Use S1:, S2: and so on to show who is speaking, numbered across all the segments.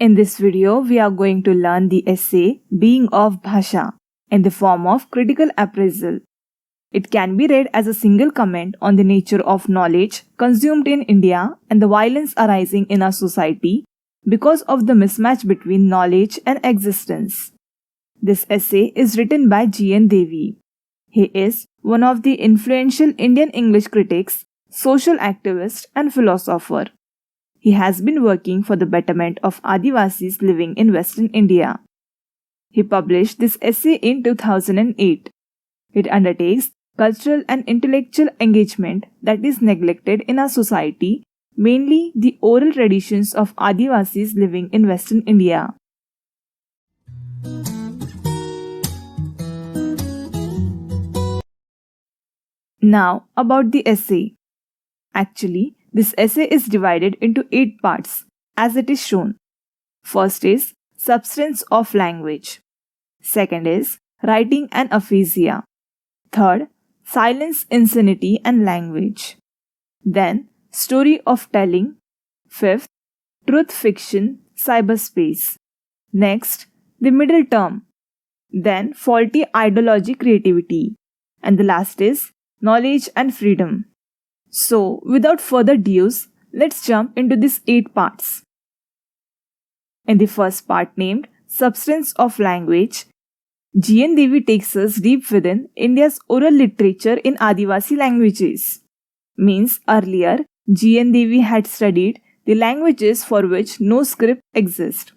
S1: In this video, we are going to learn the essay Being of Bhasha in the form of critical appraisal. It can be read as a single comment on the nature of knowledge consumed in India and the violence arising in our society because of the mismatch between knowledge and existence. This essay is written by GN Devy. He is one of the influential Indian English critics, social activist, and philosopher. He has been working for the betterment of Adivasis living in Western India. He published this essay in 2008. It undertakes cultural and intellectual engagement that is neglected in our society, mainly the oral traditions of Adivasis living in Western India. Now about the essay. Actually, this essay is divided into 8 parts, as it is shown. First is substance of language. Second is writing and aphasia. Third, silence, insanity and language. Then, story of telling. Fifth, truth fiction, cyberspace. Next, the middle term. Then, faulty ideology, creativity. And the last is knowledge and freedom. So, without further ado, let's jump into these 8 parts. In the first part named Substance of Language, GN Devy takes us deep within India's oral literature in Adivasi languages. Means earlier, GN Devy had studied the languages for which no script exists.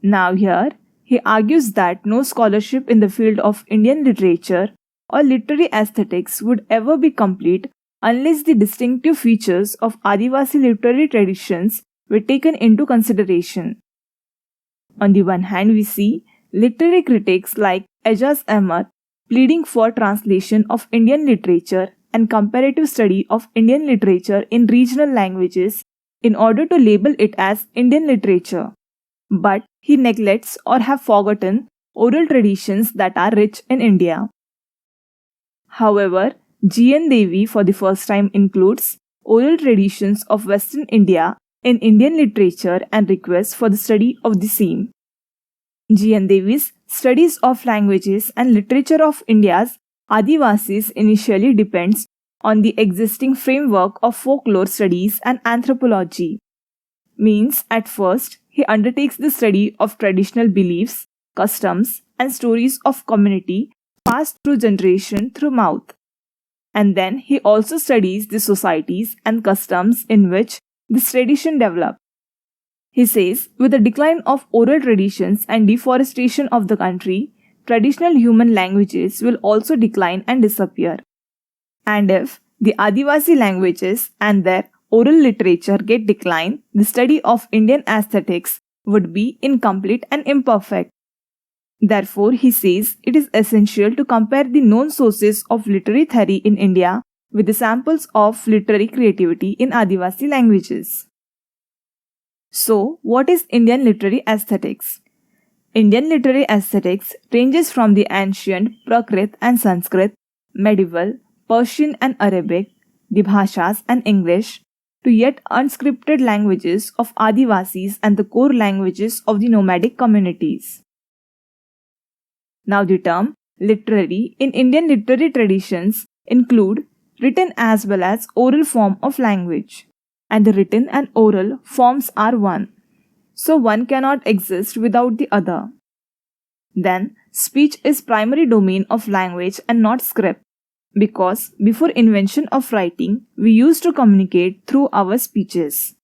S1: Now here, he argues that no scholarship in the field of Indian literature or literary aesthetics would ever be complete unless the distinctive features of Adivasi literary traditions were taken into consideration. On the one hand, we see literary critics like Ejaz Ahmad pleading for translation of Indian literature and comparative study of Indian literature in regional languages in order to label it as Indian literature. But he neglects or have forgotten oral traditions that are rich in India. However, GN Devy for the first time includes oral traditions of Western India in Indian literature and requests for the study of the same. GN Devy's studies of languages and literature of India's Adivasis initially depends on the existing framework of folklore studies and anthropology. Means at first, he undertakes the study of traditional beliefs, customs, and stories of community passed through generation through mouth. And then he also studies the societies and customs in which this tradition developed. He says, with the decline of oral traditions and deforestation of the country, traditional human languages will also decline and disappear. And if the Adivasi languages and their oral literature get declined, the study of Indian aesthetics would be incomplete and imperfect. Therefore, he says it is essential to compare the known sources of literary theory in India with the samples of literary creativity in Adivasi languages. So, what is Indian literary aesthetics? Indian literary aesthetics ranges from the ancient Prakrit and Sanskrit, medieval, Persian and Arabic, the Bhashas and English, to yet unscripted languages of Adivasis and the core languages of the nomadic communities. Now the term literary in Indian literary traditions include written as well as oral form of language, and the written and oral forms are one. So one cannot exist without the other. Then speech is primary domain of language and not script, because before invention of writing, we used to communicate through our speeches.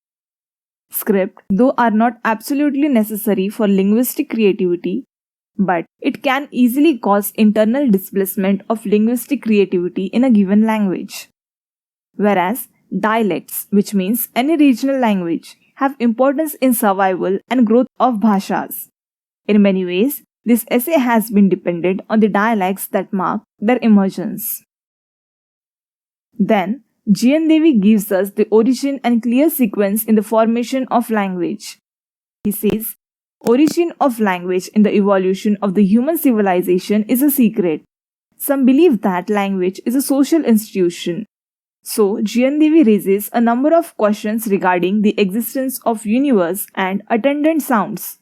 S1: Script, though, are not absolutely necessary for linguistic creativity, but it can easily cause internal displacement of linguistic creativity in a given language. Whereas dialects, which means any regional language, have importance in survival and growth of bhashas. In many ways, this essay has been dependent on the dialects that mark their emergence. Then, GN Devy gives us the origin and clear sequence in the formation of language. He says, origin of language in the evolution of the human civilization is a secret. Some believe that language is a social institution. So, GN Devy raises a number of questions regarding the existence of universe and attendant sounds.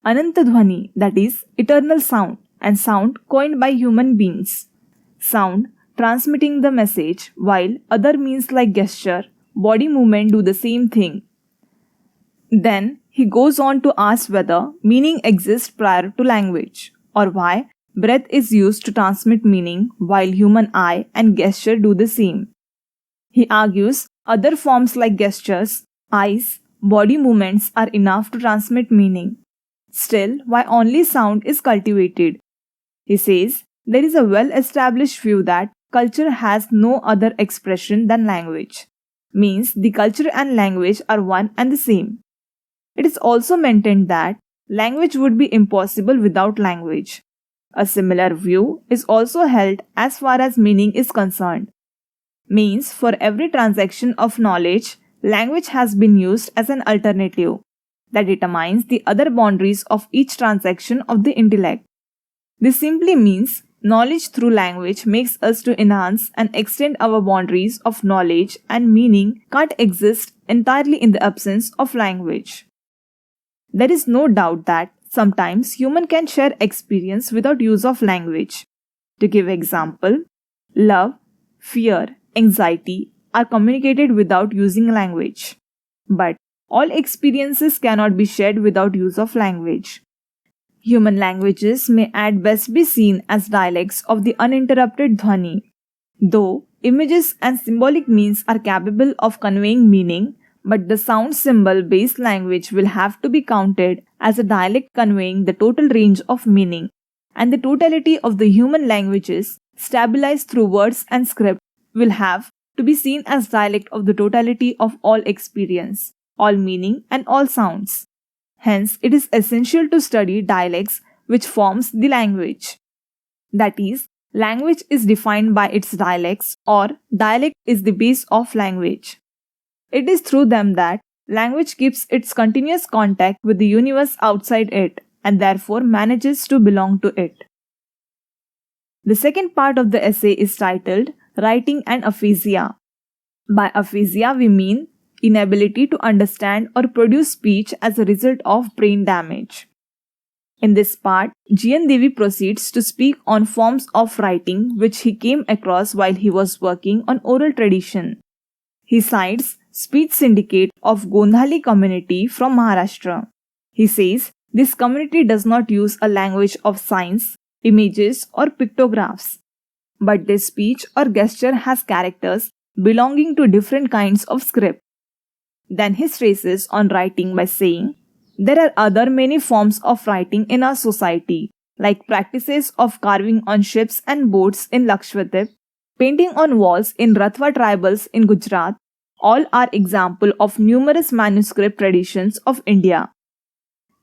S1: Anantadhwani, that is, eternal sound, and sound coined by human beings. Sound transmitting the message, while other means like gesture, body movement do the same thing. Then he goes on to ask whether meaning exists prior to language, or why breath is used to transmit meaning while human eye and gesture do the same. He argues other forms like gestures, eyes, body movements are enough to transmit meaning. Still, why only sound is cultivated? He says there is a well established view that culture has no other expression than language, means the culture and language are one and the same. It is also maintained that language would be impossible without language. A similar view is also held as far as meaning is concerned. Means for every transaction of knowledge, language has been used as an alternative that determines the other boundaries of each transaction of the intellect. This simply means knowledge through language makes us to enhance and extend our boundaries of knowledge, and meaning can't exist entirely in the absence of language. There is no doubt that sometimes human can share experience without use of language. To give example, love, fear, anxiety are communicated without using language. But all experiences cannot be shared without use of language. Human languages may at best be seen as dialects of the uninterrupted dhwani. Though images and symbolic means are capable of conveying meaning, but the sound symbol based language will have to be counted as a dialect conveying the total range of meaning, and the totality of the human languages, stabilized through words and script, will have to be seen as dialect of the totality of all experience, all meaning, and all sounds. Hence, it is essential to study dialects which forms the language. That is, language is defined by its dialects, or dialect is the base of language. It is through them that language keeps its continuous contact with the universe outside it and therefore manages to belong to it. The second part of the essay is titled Writing and Aphasia. By aphasia, we mean inability to understand or produce speech as a result of brain damage. In this part, GN Devy proceeds to speak on forms of writing which he came across while he was working on oral tradition. He cites Speech Syndicate of Gondhali community from Maharashtra. He says this community does not use a language of signs, images, or pictographs, but their speech or gesture has characters belonging to different kinds of script. Then he stresses on writing by saying, there are other many forms of writing in our society, like practices of carving on ships and boats in Lakshadweep, painting on walls in Rathwa tribals in Gujarat. All are examples of numerous manuscript traditions of India.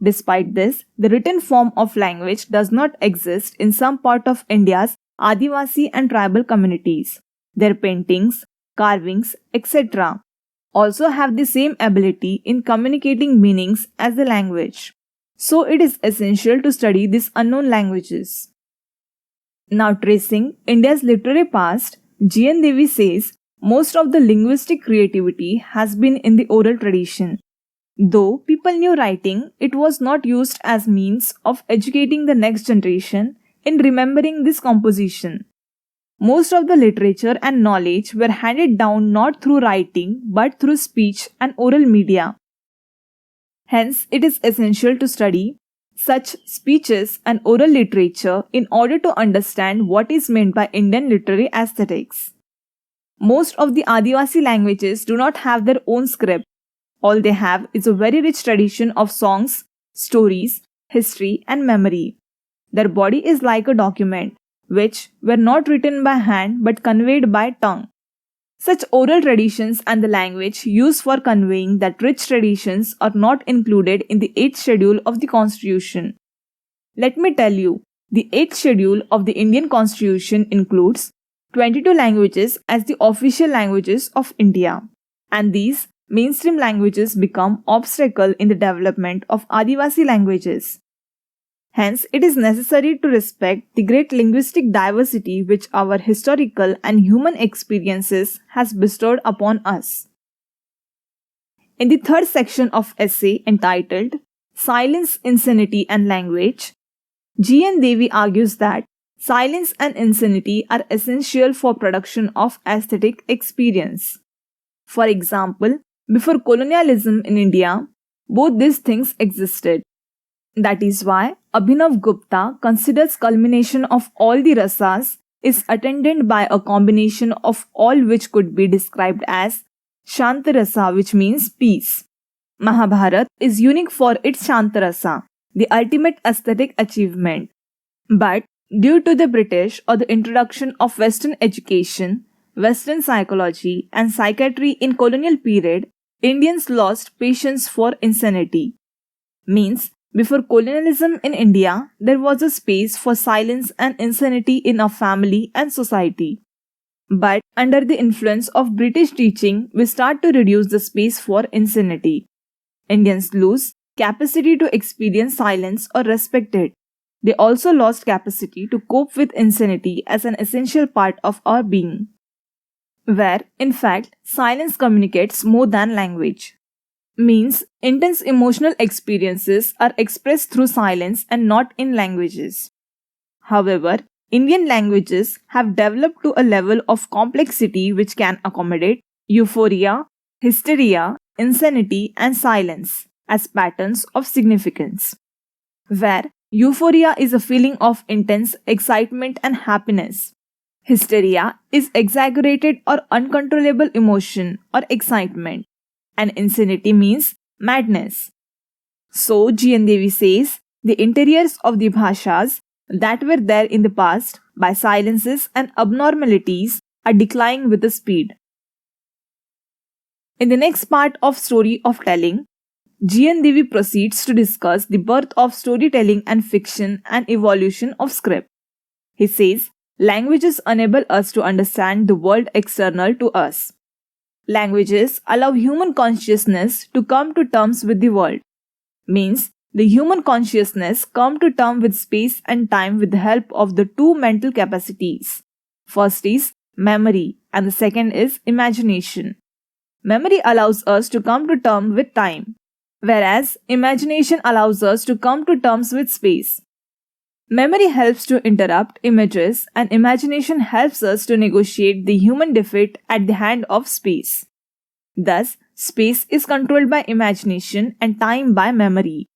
S1: Despite this, the written form of language does not exist in some part of India's Adivasi and tribal communities. Their paintings, carvings, etc. also have the same ability in communicating meanings as the language. So it is essential to study these unknown languages. Now tracing India's literary past, GN Devy says most of the linguistic creativity has been in the oral tradition. Though people knew writing, it was not used as means of educating the next generation in remembering this composition. Most of the literature and knowledge were handed down not through writing but through speech and oral media. Hence, it is essential to study such speeches and oral literature in order to understand what is meant by Indian literary aesthetics. Most of the Adivasi languages do not have their own script. All they have is a very rich tradition of songs, stories, history, and memory. Their body is like a document, which were not written by hand but conveyed by tongue. Such oral traditions and the language used for conveying that rich traditions are not included in the 8th schedule of the Constitution. Let me tell you, the 8th schedule of the Indian Constitution includes 22 languages as the official languages of India, and these mainstream languages become obstacle in the development of Adivasi languages. Hence, it is necessary to respect the great linguistic diversity which our historical and human experiences has bestowed upon us. In the third section of essay entitled Silence, Insanity and Language, GN Devy argues that silence and insanity are essential for production of aesthetic experience. For example, before colonialism in India, both these things existed. That is why Abhinav Gupta considers culmination of all the rasas is attended by a combination of all which could be described as Shantarasa, which means peace. Mahabharata is unique for its Shantarasa, the ultimate aesthetic achievement. But due to the British or the introduction of Western education, Western psychology and psychiatry in colonial period, Indians lost patience for insanity. Means, before colonialism in India, there was a space for silence and insanity in our family and society. But under the influence of British teaching, we start to reduce the space for insanity. Indians lose capacity to experience silence or respect it. They also lost capacity to cope with insanity as an essential part of our being. Where, in fact, silence communicates more than language. Means intense emotional experiences are expressed through silence and not in languages. However, Indian languages have developed to a level of complexity which can accommodate euphoria, hysteria, insanity, and silence as patterns of significance. Where euphoria is a feeling of intense excitement and happiness. Hysteria is exaggerated or uncontrollable emotion or excitement, and insanity means madness. So, GN Devy says the interiors of the bhashas that were there in the past by silences and abnormalities are declining with the speed. In the next part of Story of Telling, GN Devy proceeds to discuss the birth of storytelling and fiction and evolution of script. He says, languages enable us to understand the world external to us. Languages allow human consciousness to come to terms with the world. Means, the human consciousness come to terms with space and time with the help of the two mental capacities. First is memory and the second is imagination. Memory allows us to come to terms with time, whereas imagination allows us to come to terms with space. Memory helps to interrupt images and imagination helps us to negotiate the human defeat at the hand of space. Thus, space is controlled by imagination and time by memory.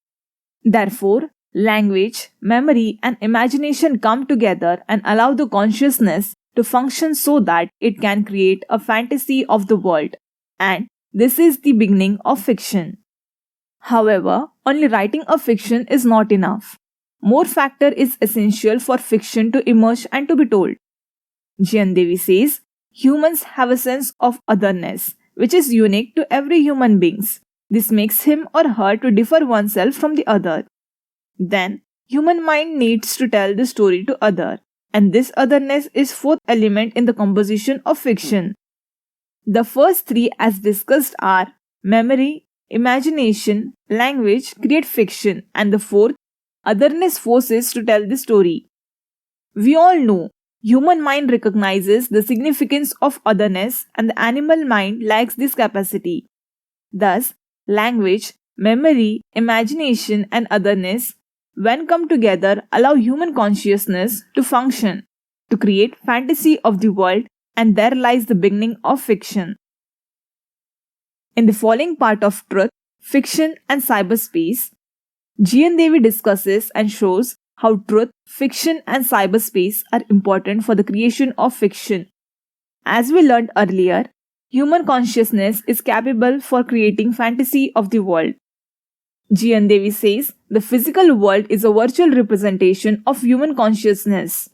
S1: Therefore, language, memory, and imagination come together and allow the consciousness to function so that it can create a fantasy of the world. And this is the beginning of fiction. However, only writing a fiction is not enough. More factor is essential for fiction to emerge and to be told. GN Devy says, humans have a sense of otherness, which is unique to every human being. This makes him or her to differ oneself from the other. Then, human mind needs to tell the story to other, and this otherness is fourth element in the composition of fiction. The first three as discussed are memory, imagination, language create fiction, and the fourth, otherness forces to tell the story. We all know human mind recognizes the significance of otherness and the animal mind lacks this capacity. Thus, language, memory, imagination and otherness when come together allow human consciousness to function, to create fantasy of the world, and there lies the beginning of fiction. In the following part of Truth, Fiction and Cyberspace, GN Devy discusses and shows how truth, fiction, and cyberspace are important for the creation of fiction. As we learned earlier, human consciousness is capable for creating fantasy of the world. GN Devy says the physical world is a virtual representation of human consciousness.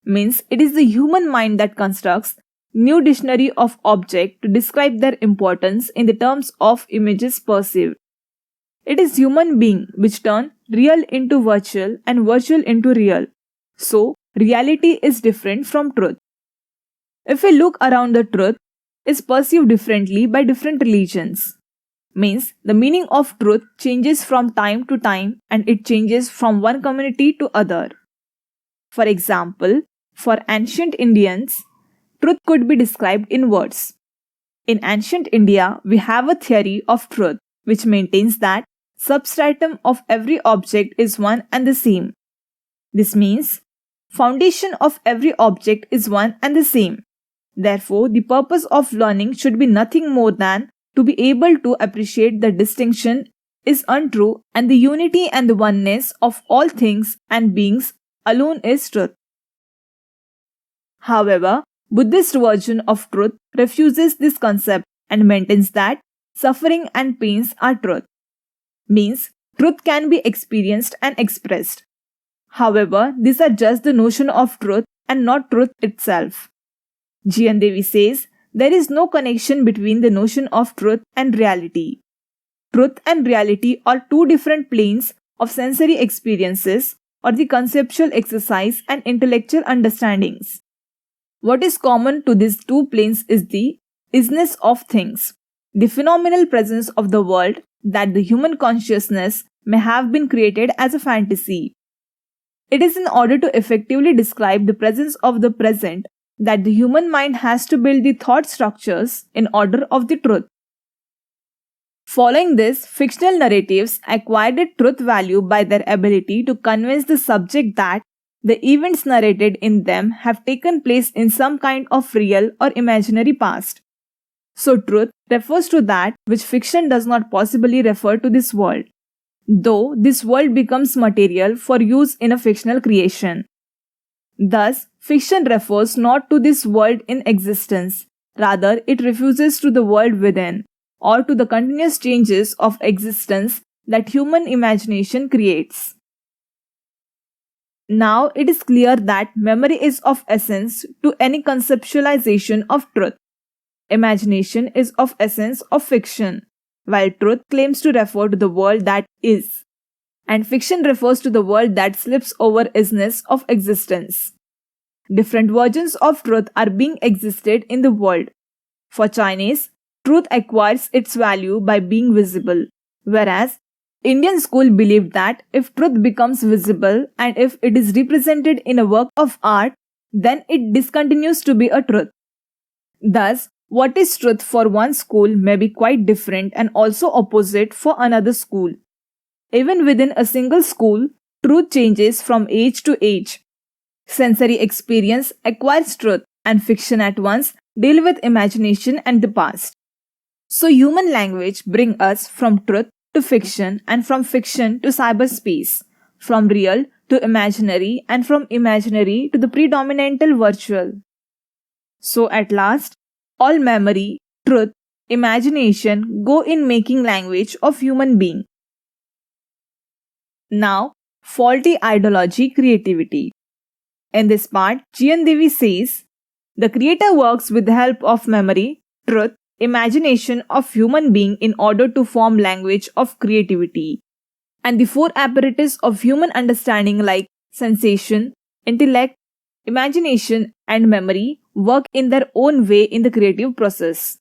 S1: Means it is the human mind that constructs new dictionary of objects to describe their importance in the terms of images perceived. It is human being which turn real into virtual and virtual into real. So, reality is different from truth. If we look around, the truth is perceived differently by different religions. Means the meaning of truth changes from time to time and it changes from one community to other. For example, for ancient Indians, truth could be described in words. In ancient India, we have a theory of truth which maintains that substratum of every object is one and the same. This means foundation of every object is one and the same. Therefore, the purpose of learning should be nothing more than to be able to appreciate the distinction is untrue and the unity and the oneness of all things and beings alone is truth. However, Buddhist version of truth refuses this concept and maintains that suffering and pains are truth. Means truth can be experienced and expressed. However, these are just the notion of truth and not truth itself. GN Devy says there is no connection between the notion of truth and reality. Truth and reality are two different planes of sensory experiences or the conceptual exercise and intellectual understandings. What is common to these two planes is the isness of things, the phenomenal presence of the world that the human consciousness may have been created as a fantasy. It is in order to effectively describe the presence of the present that the human mind has to build the thought structures in order of the truth. Following this, fictional narratives acquired truth value by their ability to convince the subject that the events narrated in them have taken place in some kind of real or imaginary past. So truth refers to that which fiction does not possibly refer to this world, though this world becomes material for use in a fictional creation. Thus, fiction refers not to this world in existence, rather it refuses to the world within, or to the continuous changes of existence that human imagination creates. Now it is clear that memory is of essence to any conceptualization of truth. Imagination is of essence of fiction, while truth claims to refer to the world that is, and fiction refers to the world that slips over isness of existence. Different versions of truth are being existed in the world. For Chinese, truth acquires its value by being visible, whereas Indian school believed that if truth becomes visible and if it is represented in a work of art, then it discontinues to be a truth. Thus, what is truth for one school may be quite different and also opposite for another school. Even within a single school, truth changes from age to age. Sensory experience acquires truth and fiction at once deal with imagination and the past. So human language brings us from truth to fiction and from fiction to cyberspace, from real to imaginary and from imaginary to the predominantal virtual. So at last, all memory, truth, imagination go in making language of human being. Now, faulty ideology creativity. In this part, GN Devy says, the creator works with the help of memory, truth, imagination of human being in order to form language of creativity. And the four apparatus of human understanding like sensation, intellect, imagination and memory work in their own way in the creative process.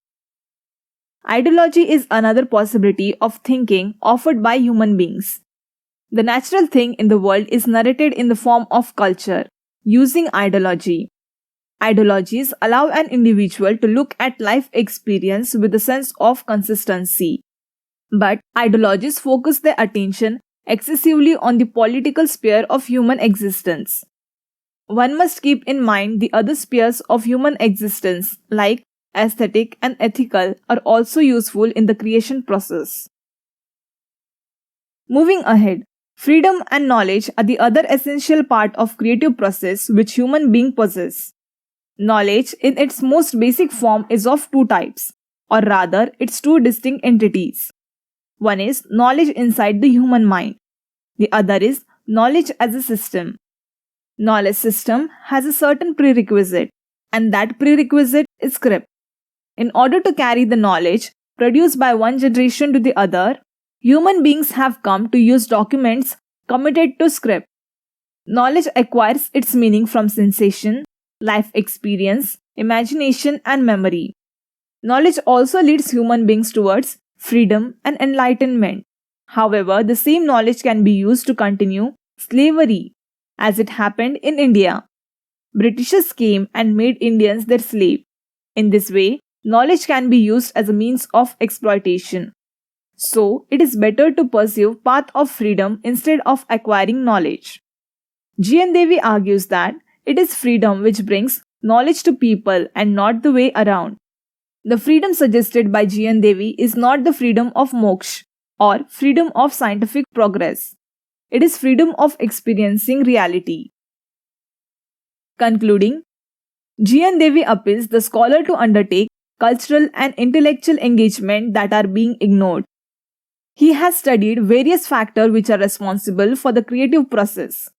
S1: Ideology is another possibility of thinking offered by human beings. The natural thing in the world is narrated in the form of culture, using ideology. Ideologies allow an individual to look at life experience with a sense of consistency. But ideologies focus their attention excessively on the political sphere of human existence. One must keep in mind the other spheres of human existence, like aesthetic and ethical, are also useful in the creation process. Moving ahead, freedom and knowledge are the other essential part of creative process which human beings possess. Knowledge in its most basic form is of two types, or rather its two distinct entities. One is knowledge inside the human mind. The other is knowledge as a system. Knowledge system has a certain prerequisite, and that prerequisite is script. In order to carry the knowledge produced by one generation to the other, human beings have come to use documents committed to script. Knowledge acquires its meaning from sensation, life experience, imagination and memory. Knowledge also leads human beings towards freedom, and enlightenment. However, the same knowledge can be used to continue slavery, as it happened in India. Britishers came and made Indians their slave. In this way, knowledge can be used as a means of exploitation. So, it is better to pursue path of freedom instead of acquiring knowledge. GN Devy argues that it is freedom which brings knowledge to people and not the way around. The freedom suggested by GN Devy is not the freedom of moksha or freedom of scientific progress. It is freedom of experiencing reality. Concluding, GN Devy appeals the scholar to undertake cultural and intellectual engagement that are being ignored. He has studied various factors which are responsible for the creative process.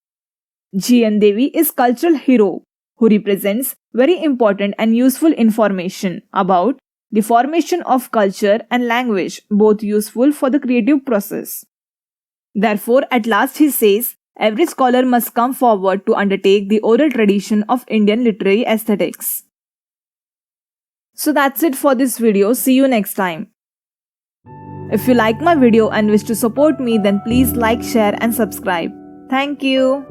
S1: GN Devy is cultural hero who represents very important and useful information about the formation of culture and language, both useful for the creative process. Therefore, at last he says, every scholar must come forward to undertake the oral tradition of Indian literary aesthetics. So that's it for this video. See you next time. If you like my video and wish to support me, then please like, share and subscribe. Thank you.